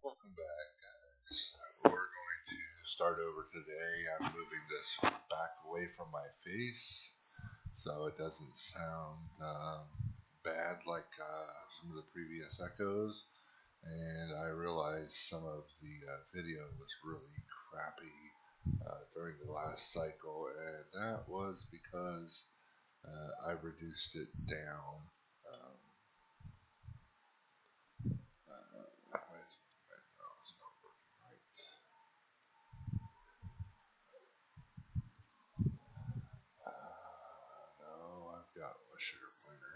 Welcome back, guys. We're going to start over today. I'm moving this back away from my face so it doesn't sound bad like some of the previous echoes. And I realized some of the video was really crappy during the last cycle, and that was because I reduced it down. Um, why is my mouse not working right? No, I've got a sugar pointer.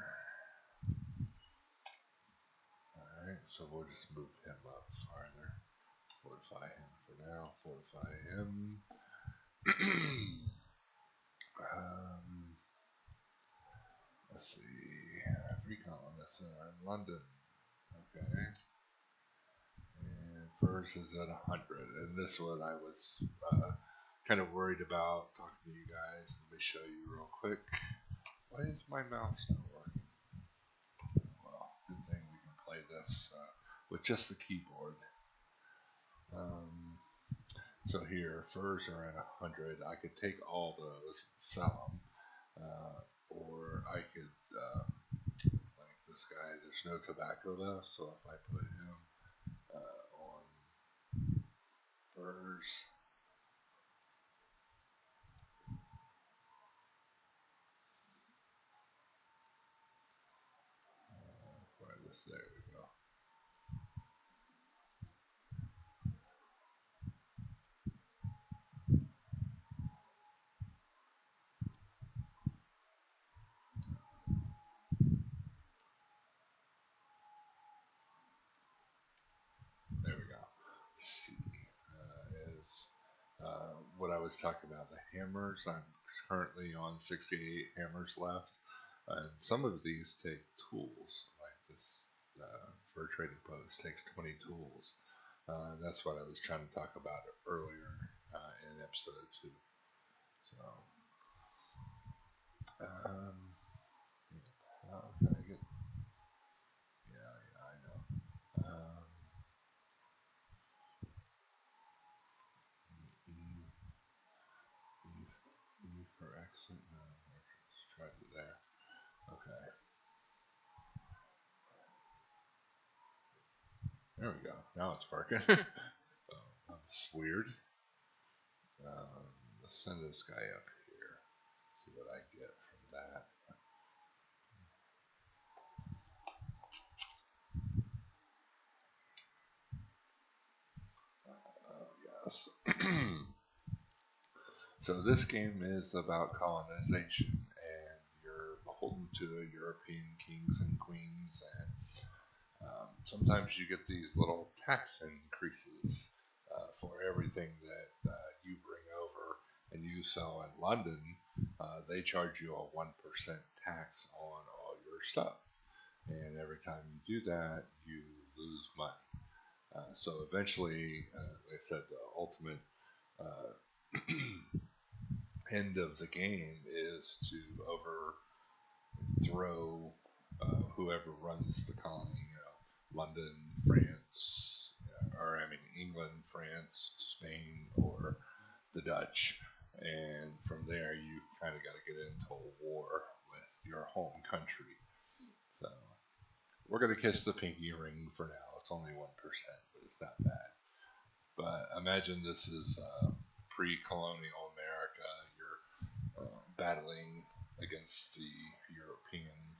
Alright, so we'll just move him up farther. Fortify him for now. Fortify him. um, let's see. Free colonists are in London. Okay. And first is at 100. And this one I was kind of worried about talking to you guys. Let me show you real quick. Why is my mouse not working? Well, good thing we can play this with just the keyboard. So here, furs are at 100. I could take all those and sell them, or I could, like this guy. There's no tobacco left, so if I put him on furs, where this? There we go. There we go. C is what I was talking about. The hammers. I'm currently on 68 hammers left. And some of these take tools, like this for a trading post takes 20 tools. That's what I was trying to talk about earlier in episode 2. So, um, how can I get? Yeah, I know. E for exit. No, let's try it there. Okay. There we go. Now it's working. That's weird. Let's send this guy up here. See what I get from that. Yes. So this game is about colonization, and you're beholden to the European kings and queens, and sometimes you get these little tax increases for everything that you bring over and you sell in London. They charge you a 1% tax on all your stuff, and every time you do that, you lose money. So eventually, like I said, the ultimate end of the game is to overthrow whoever runs the colony. London, France, or I mean England, France, Spain, or the Dutch. And from there, you kind of got to get into a war with your home country. So we're gonna kiss the pinky ring for now. It's only 1%, but it's not bad. But imagine this is pre-colonial America. You're battling against the European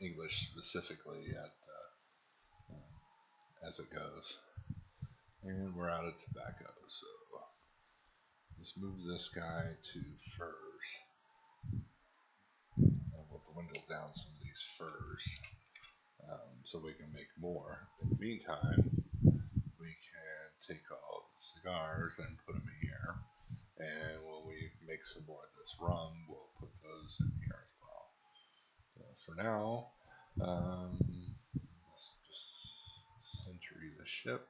English specifically as it goes. And we're out of tobacco, so let's move this guy to furs. And we'll dwindle down some of these furs so we can make more. In the meantime, we can take all the cigars and put them here. And when we make some more of this rum, we'll put those in here as well. So for now, let's just century the ship.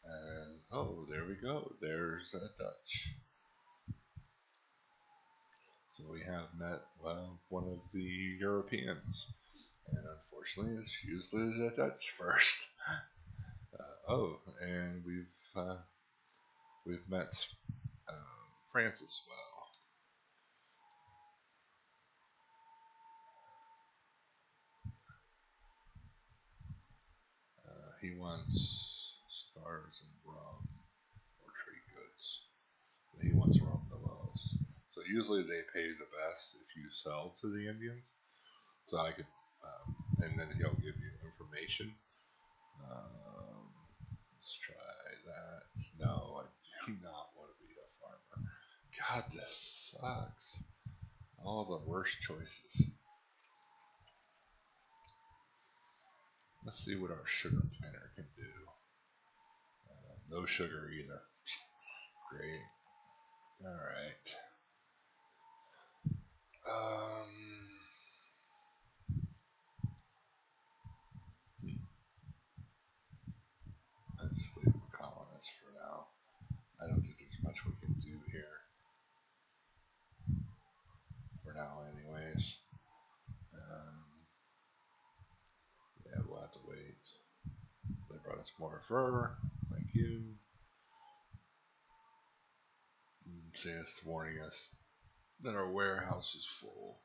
And oh, there we go. There's a Dutch. So we have met, well, one of the Europeans. And unfortunately, it's usually the Dutch first. And we've met France as well. He wants cigars and rum or trade goods. He wants rum the most. So usually they pay the best if you sell to the Indians. So I could, and then he'll give you information. Let's try that. No, I do not want to be a farmer. God, this sucks. All the worst choices. Let's see what our sugar planter can do. No sugar either. Great. All right. I'll just leave the colonists for now. I don't think there's much we can do here. For now, anyways. Yeah, we'll have to wait. They brought us more fur. Thank you. CS warning us that our warehouse is full.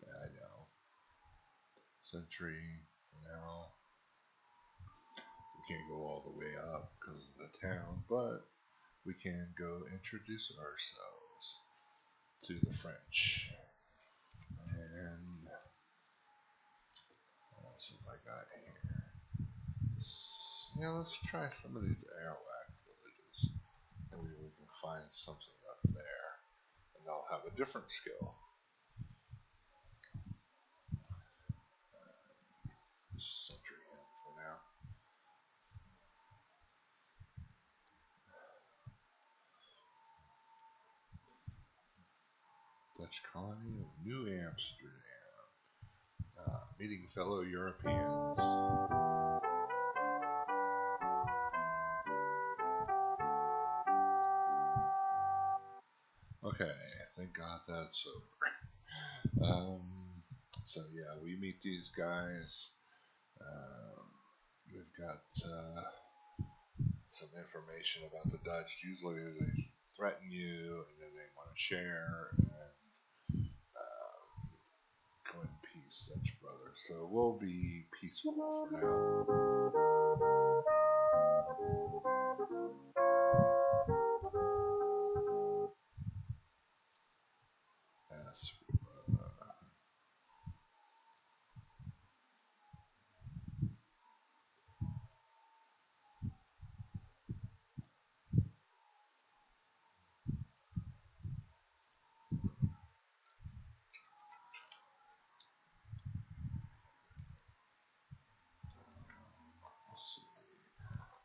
Yeah, I know. Century, now. We can't go all the way up because of the town, but we can go introduce ourselves to the French. And what else have I got here? Let's try some of these Arawak villages. Maybe we can find something up there. And they'll have a different skill. Century in for now. Dutch colony of New Amsterdam. Meeting fellow Europeans. Okay, thank God that's over. So yeah, we meet these guys. We've got some information about the Dutch. Usually they threaten you and then they want to share and go in peace, Dutch brother. So we'll be peaceful for now. Yes.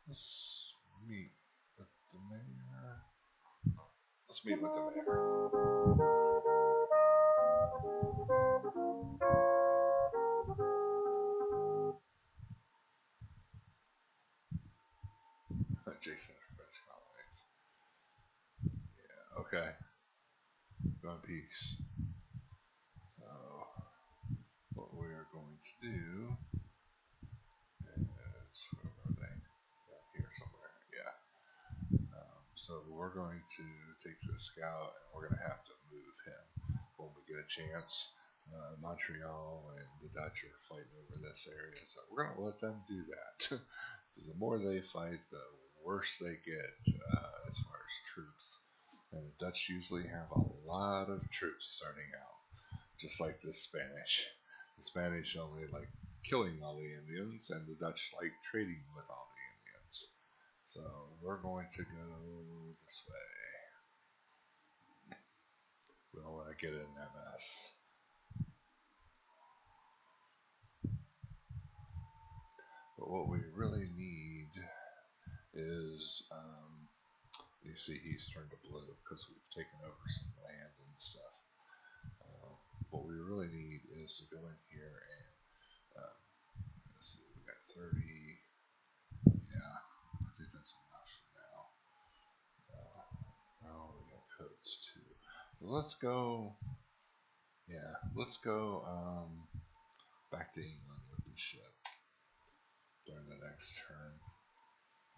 Let's meet with the mayor. Let's meet with the mayor. Jason French colonies. Yeah, okay. Go in peace. So, what we're going to do is, where are they? Down here somewhere, yeah. So we're going to take the scout and we're going to have to move him when we get a chance. Montreal and the Dutch are fighting over this area, so we're going to let them do that. Because the more they fight, the worse they get as far as troops. And the Dutch usually have a lot of troops starting out, just like the Spanish. The Spanish only like killing all the Indians, and the Dutch like trading with all the Indians. So we're going to go this way. We don't want to get in that mess. But what we really need is, you see he's turned to blue because we've taken over some land and stuff. What we really need is to go in here and, let's see, we got 30, yeah, I think that's enough for now. Oh, we got codes too. So let's go Yeah, let's go back to England with the ship during the next turn.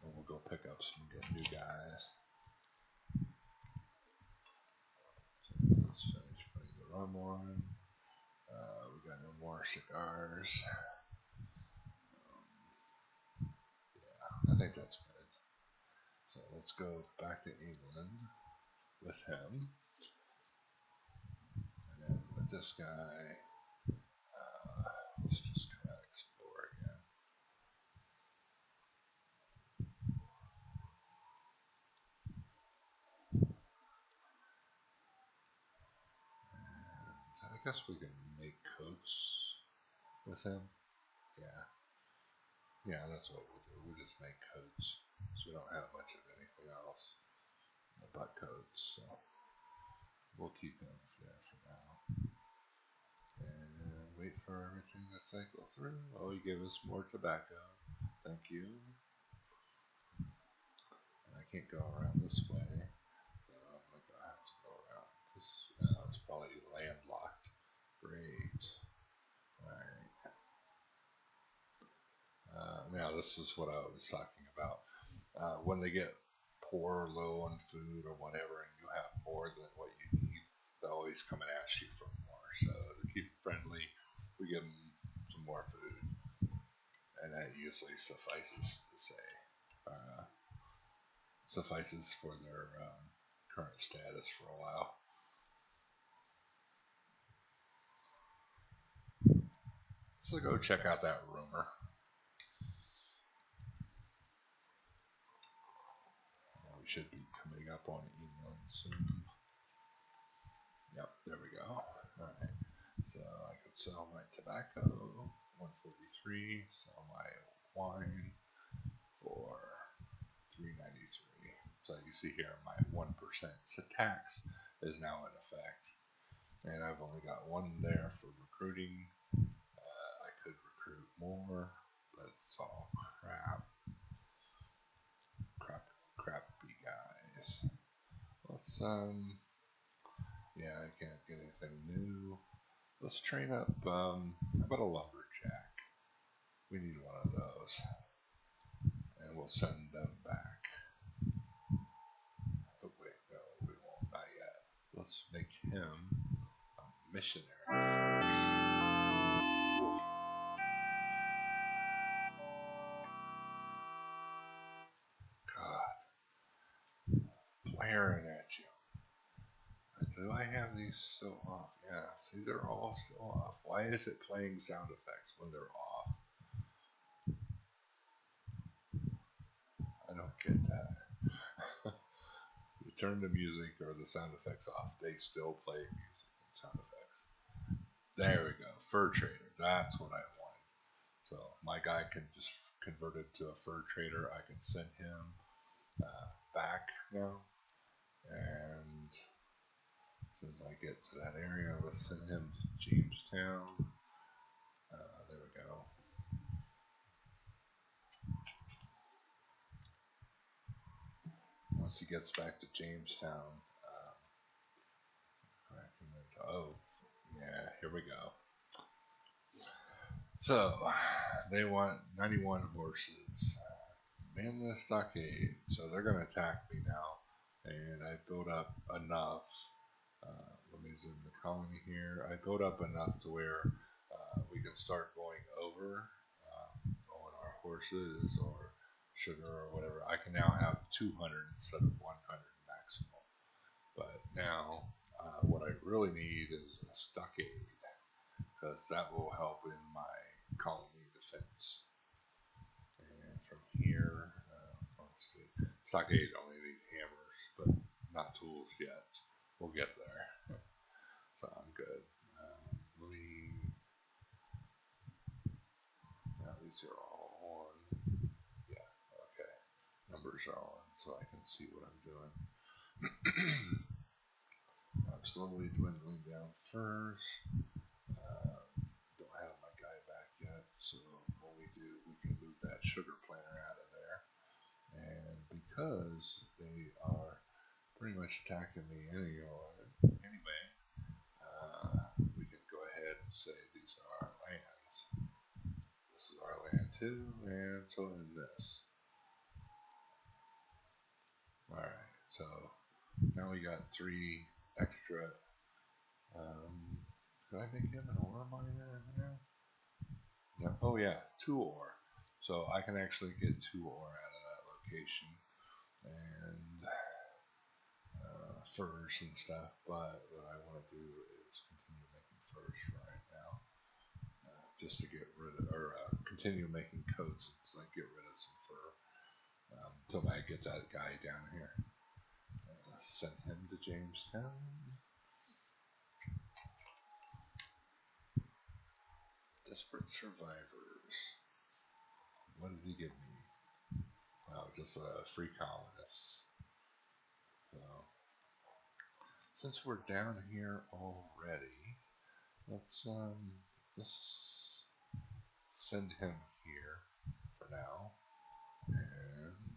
And we'll go pick up some good new guys. So let's finish putting the rum on. We got no more cigars. Yeah, I think that's good. So let's go back to England with him. And then with this guy, let's just kind of explore again. And I guess we can make coats with him. Yeah. Yeah, that's what we'll do. We'll just make coats. So we don't have much of anything else but coats. So we'll keep him there for now. And wait for everything to cycle through. Oh, he gave us more tobacco. Thank you. And I can't go around this way. So I'm going to have to go around this. It's probably landlocked. Great. Alright. Now this is what I was talking about. When they get poor, low on food or whatever, and you have more than what you need, they'll always come and ask you for more. So to keep it friendly, we give them some more food, and that usually suffices for their current status for a while. So go check out that rumor. We should be coming up on England soon. Yep, there we go. Alright, so I could sell my tobacco, 143, sell my wine for 393. So you see here my 1% tax is now in effect. And I've only got one there for recruiting. I could recruit more, but it's all crappy guys. Let's yeah, I can't get anything new. Let's train up, how about a lumberjack? We need one of those. And we'll send them back. Oh wait, no, we won't, not yet. Let's make him a missionary first. God, blaring at you. Do I have these still off? Yeah, see, they're all still off. Why is it playing sound effects when they're off? I don't get that. You turn the music or the sound effects off, they still play music and sound effects. There we go. Fur trader. That's what I wanted. So my guy can just convert it to a fur trader. I can send him back now. And as soon as I get to that area, let's send him to Jamestown. There we go. Once he gets back to Jamestown, oh, yeah, here we go. So, they want 91 horses. Man the stockade. So they're going to attack me now. And I built up enough. Let me zoom the colony here. I built up enough to where we can start going over on our horses or sugar or whatever. I can now have 200 instead of 100 maximum. But now, what I really need is a stockade, because that will help in my colony defense. And from here, let's see, stockade only need hammers, but not tools yet. We'll get there. So I'm good. Let me. Now these are all on. Yeah, okay. Numbers are on, so I can see what I'm doing. I'm slowly dwindling down first. Don't have my guy back yet, so when we do, we can move that sugar planter out of there. And because they are pretty much attacking me anyway, we say these are our lands. This is our land too, and so is this. Alright, so now we got 3 extra. Could I make him an ore miner now? No. Oh yeah, 2 ore. So I can actually get 2 ore out of that location. And furs and stuff, but what I want to do is continue making furs right now, just to get rid of, or continue making coats so I get rid of some fur until I get that guy down here. Send him to Jamestown. Desperate survivors. What did he give me? Oh, just free colonists. So, since we're down here already, let's send him here for now, and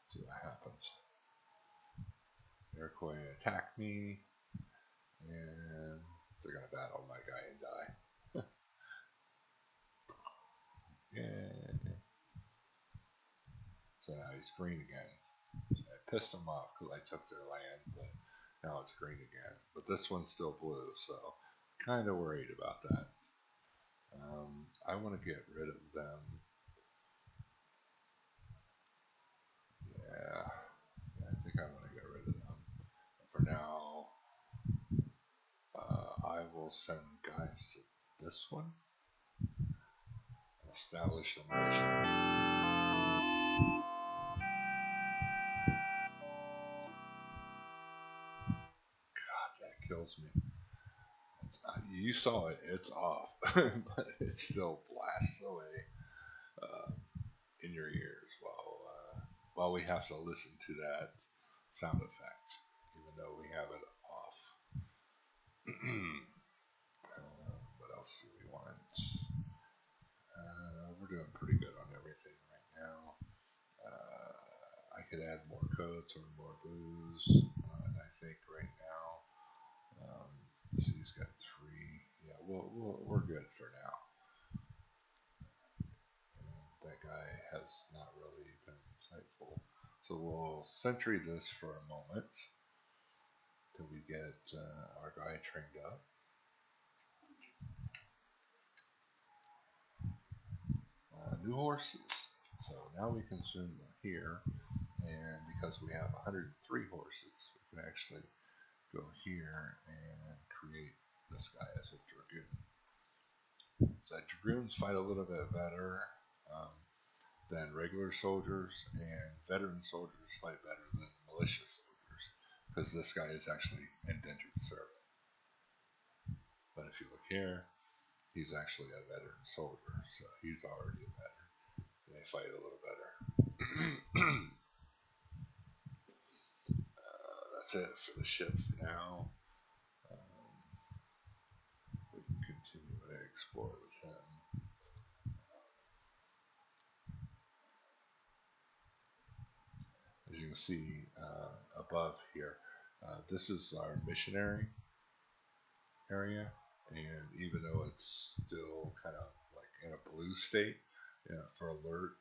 see what happens. Iroquois attack me, and they're gonna battle my guy and die. Yeah. So now he's green again. So I pissed him off because I took their land, but now it's green again. But this one's still blue, so kind of worried about that. I want to get rid of them. Yeah, I think I want to get rid of them. For now, I will send guys to this one. Establish a mission. God, that kills me. You saw it, it's off, but it still blasts away in your ears while we have to listen to that sound effect, even though we have it off. What else do we want? We're doing pretty good on everything right now. I could add more coats or more blues, and I think right now, so he's got 3. Yeah, we're good for now. That guy has not really been insightful. So we'll sentry this for a moment till we get our guy trained up. New horses. So now we consume them here, and because we have 103 horses, we can actually go here and create this guy as a dragoon. So dragoons fight a little bit better than regular soldiers, and veteran soldiers fight better than militia soldiers, because this guy is actually indentured servant. But if you look here, he's actually a veteran soldier, so he's already a veteran. They fight a little better. That's it for the ship for now. We can continue to explore with him. As you can see above here, this is our missionary area, and even though it's still kind of like in a blue state for alert,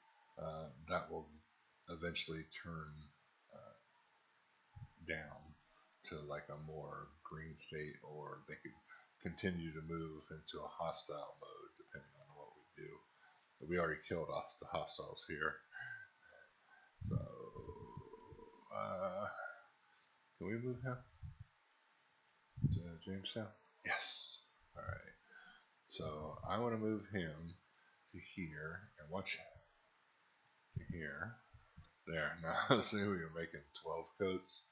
that will eventually turn down to like a more green state, or they could continue to move into a hostile mode depending on what we do. But we already killed off the hostiles here. So, can we move him to Jamestown? Yes. Alright. So, I want to move him to here, and watch to here. There. Now, see, we are making 12 coats.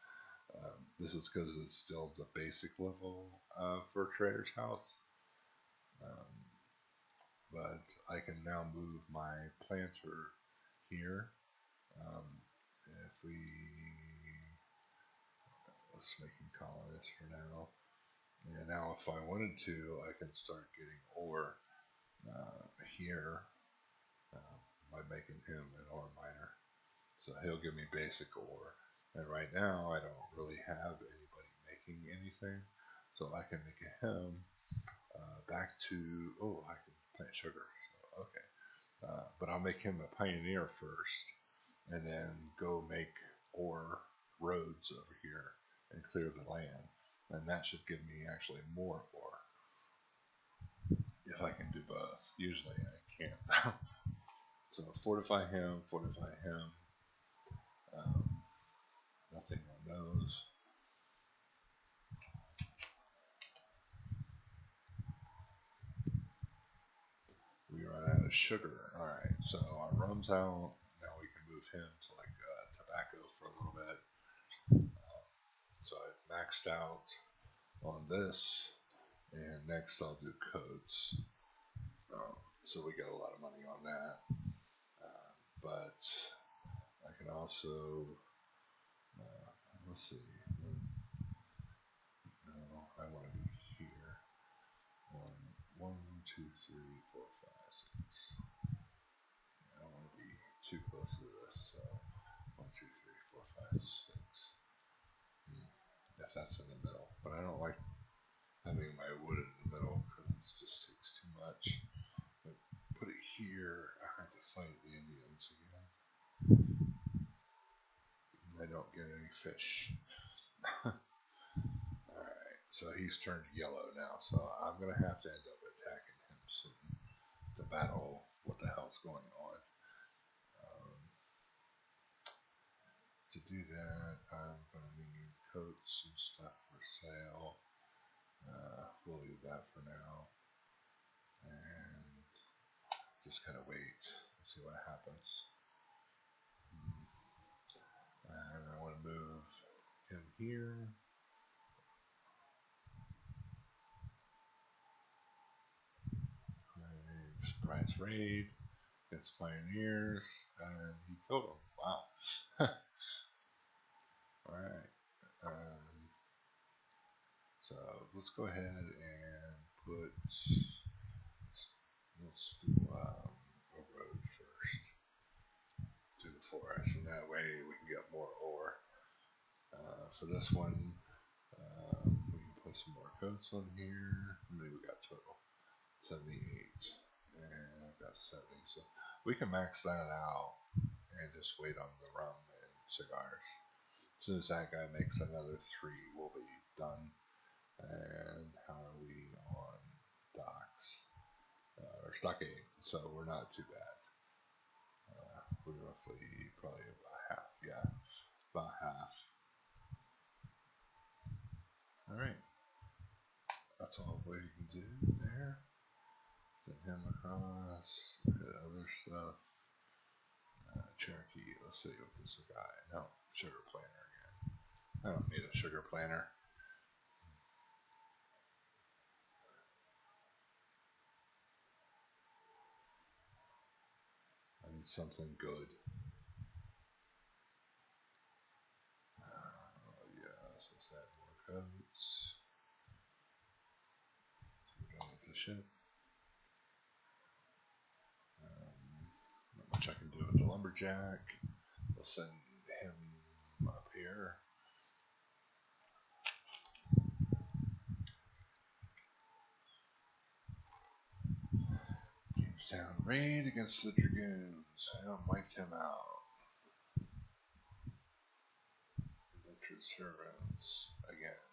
This is because it's still the basic level for Trader's House. But I can now move my planter here. If we, let's make him colonists for now. And now if I wanted to, I can start getting ore here by making him an ore miner. So he'll give me basic ore. And right now I don't really have anybody making anything. So I can make him back to, oh, I can plant sugar. So, okay. But I'll make him a pioneer first, and then go make ore roads over here and clear the land. And that should give me actually more ore if I can do both. Usually I can't. So fortify him, fortify him. Nothing on those. We run out of sugar. Alright, so our rum's out. Now we can move him to like tobacco for a little bit. So I've maxed out on this, and next I'll do coats. So we get a lot of money on that. But I can also, let's see. No, I want to be here. One, two, three, four, five, six. I don't want to be too close to this. So 1, 2, 3, 4, 5, 6. If that's in the middle, but I don't like having my wood in the middle because it just takes too much. But put it here. I have to fight the Indians again. I don't get any fish. Alright, so he's turned yellow now, so I'm going to have to end up attacking him soon to battle what the hell's going on. To do that, I'm going to need coats and stuff for sale. We'll leave that for now. And just kind of wait and see what happens. And I want to move him here. Surprise raid against pioneers, and he killed him. Wow. Alright. So let's go ahead and put, let's do a road first through the forest, and that way we can get more ore. For this one, we can put some more coats on here. How many we got total? 78, and I've got 70, so we can max that out and just wait on the rum and cigars. As soon as that guy makes another 3, we'll be done. And how are we on docks? Or stockade, so we're not too bad. We're roughly probably about half, yeah, about half. Alright, that's all we can do there. Send him across, look at other stuff. Cherokee, let's see what this guy, no, sugar planter again. I don't need a sugar planter. I need something good. Yes, let's add more coats. So we're done with the ship. Not much I can do with the lumberjack. We'll send him up here. Kingstown raid against the dragoons. I wiped him out. Indentured servants again.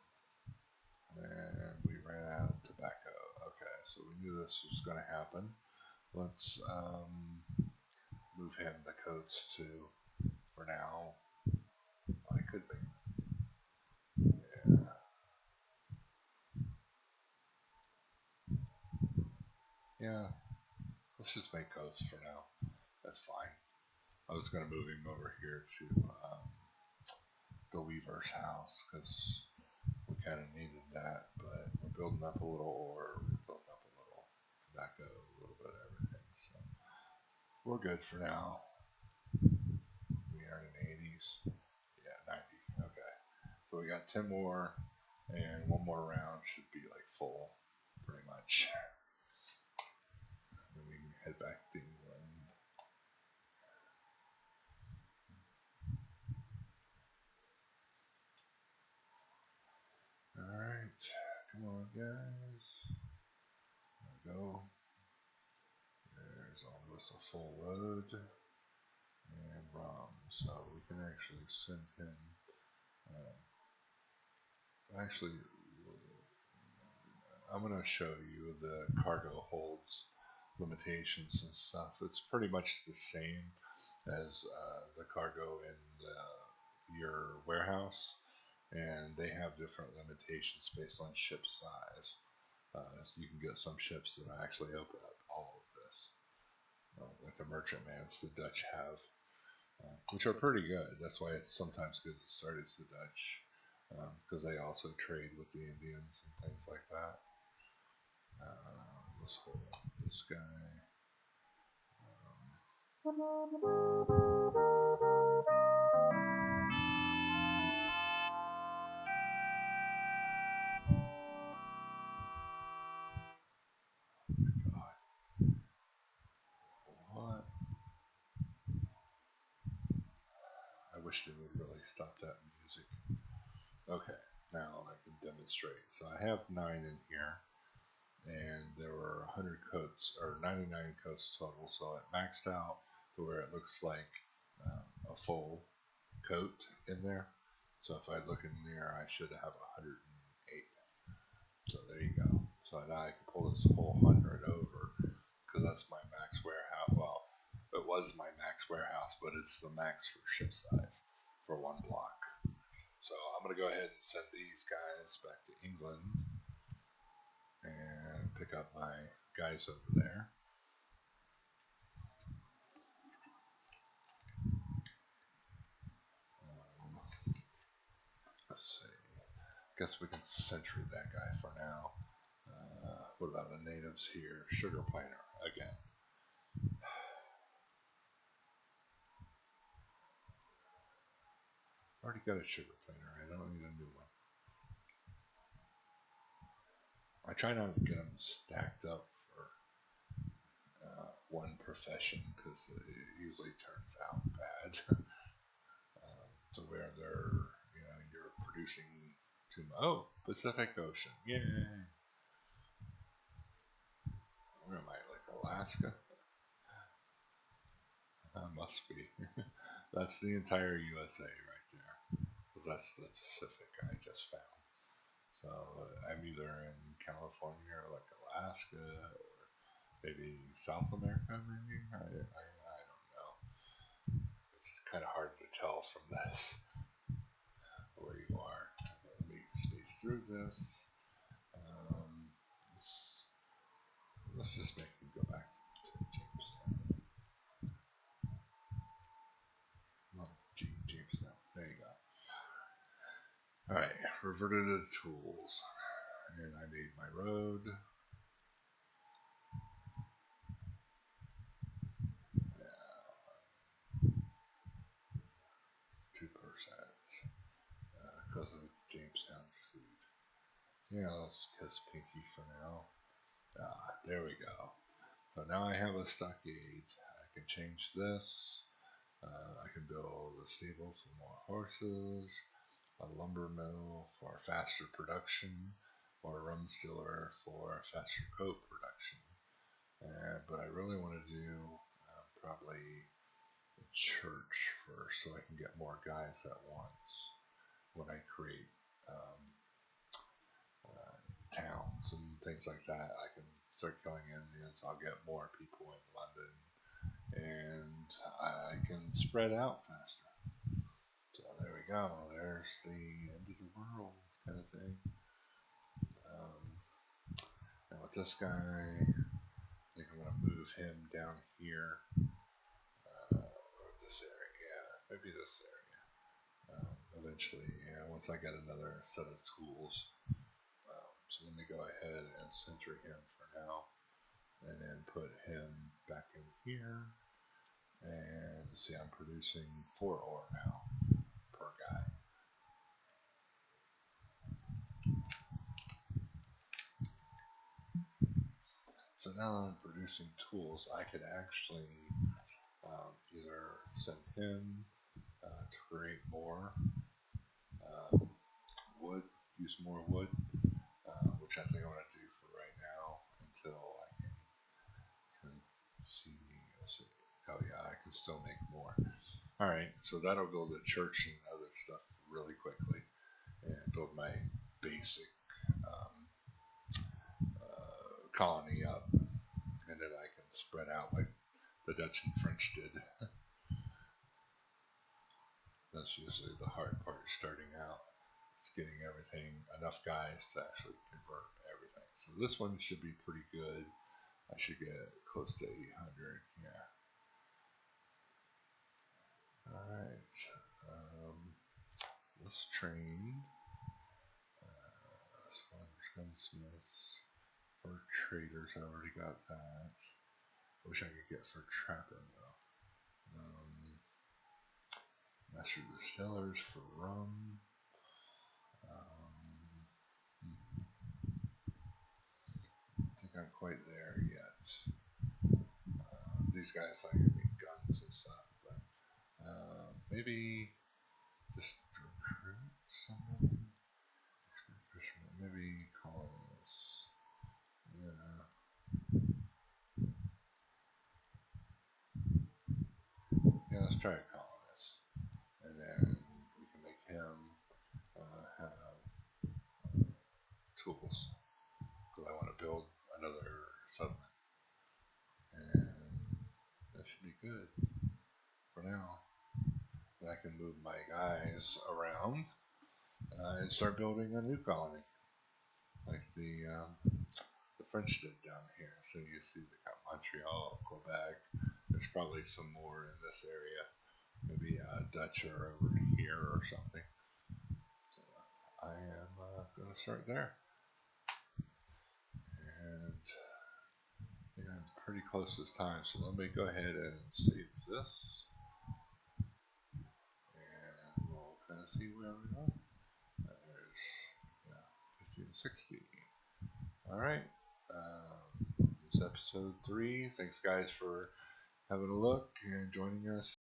And we ran out of tobacco. Okay, so we knew this was going to happen. Let's move him the coats too for now. Well, I could be. Yeah. Yeah. Let's just make coats for now. That's fine. I was going to move him over here to the weaver's house because we kind of needed that, but we're building up a little ore, we're building up a little tobacco, a little bit of everything, so we're good for now. We are in the 80s, yeah, 90, okay. So we got 10 more, and one more round should be like full, pretty much. Then we can head back to England. Alright, come There's almost a full load and ROM, so we can actually send him. Actually, I'm going to show you the cargo holds limitations and stuff. It's pretty much the same as the cargo in your warehouse, and they have different limitations based on ship size. So you can get some ships that actually open up all of this, like the merchantmans the Dutch have, which are pretty good. That's why it's sometimes good to start as the Dutch, because they also trade with the Indians and things like that. Let's hold this guy. What? I wish they would really stop that music. Okay, now I can demonstrate. So I have 9 in here, and there were 100 coats, or 99 coats total, so it maxed out to where it looks like a full coat in there. So if I look in there, I should have 108. So there you go. So now I can pull this whole 100 over, because that's my max warehouse. Well, it was my max warehouse, but it's the max for ship size for one block. So I'm going to go ahead and send these guys back to England and pick up my guys over there. Let's see. Guess we can sentry that guy for now. What about the natives here? Sugar planter again. Already got a sugar planter. I don't need a new one. I try not to get them stacked up for one profession, because it usually turns out bad. To where they're, you're producing too much. Oh, Pacific Ocean. Yay! Where am I? Like Alaska? Must be. That's the entire USA right there. Because that's the Pacific I just found. So I'm either in California or like Alaska, or maybe South America, maybe? I don't know. It's kind of hard to tell from this where you are. Let me space through this. Let's just make him go back to Jamestown. Well, Jamestown. There you go. Alright, reverted to tools. And I made my road. Yeah. 2%. Because of Jamestown food. Yeah, let's kiss Pinky for now. There we go. So now I have a stockade. I can change this. I can build a stable for more horses, a lumber mill for faster production, or a rum distiller for faster coat production. But I really want to do probably a church first, so I can get more guys at once when I create towns and things like that. I can start killing Indians. I'll get more people in London, and I can spread out faster. So there we go. There's the end of the world kind of thing. And with this guy, I think I'm going to move him down here, or this area. Yeah, maybe this area. Eventually, yeah, once I get another set of tools. So let me go ahead and center him for now, and then put him back in here. And see, I'm producing 4 ore now per guy. So now that I'm producing tools, I could actually either send him to create more wood, use more wood, which I think I'm going to do for right now until I can see Oh yeah, I can still make more. Alright, so that'll build a church and other stuff really quickly. And build my basic colony up. And then I can spread out like the Dutch and French did. That's usually the hard part starting out. It's getting everything, enough guys to actually convert everything. So this one should be pretty good. I should get close to 800, yeah. Alright, let's train. Farmers, gunsmiths, fur traders, I already got that. I wish I could get fur trapping though. Master distillers for rum. I think I'm quite there yet. These guys like to make guns and stuff, but maybe just recruit someone. Maybe colonists. Yeah, let's try a colonist, and then we can make him have tools because I want to build another settlement, and that should be good for now. And I can move my guys around and start building a new colony, like the French did down here. So you see they got Montreal, Quebec. There's probably some more in this area. Maybe Dutch are over here or something. So I am going to start there. And I think I'm pretty close this time. So let me go ahead and save this. And we'll kind of see where we are. There's 1560. Alright. This is episode 3. Thanks guys for having a look and joining us.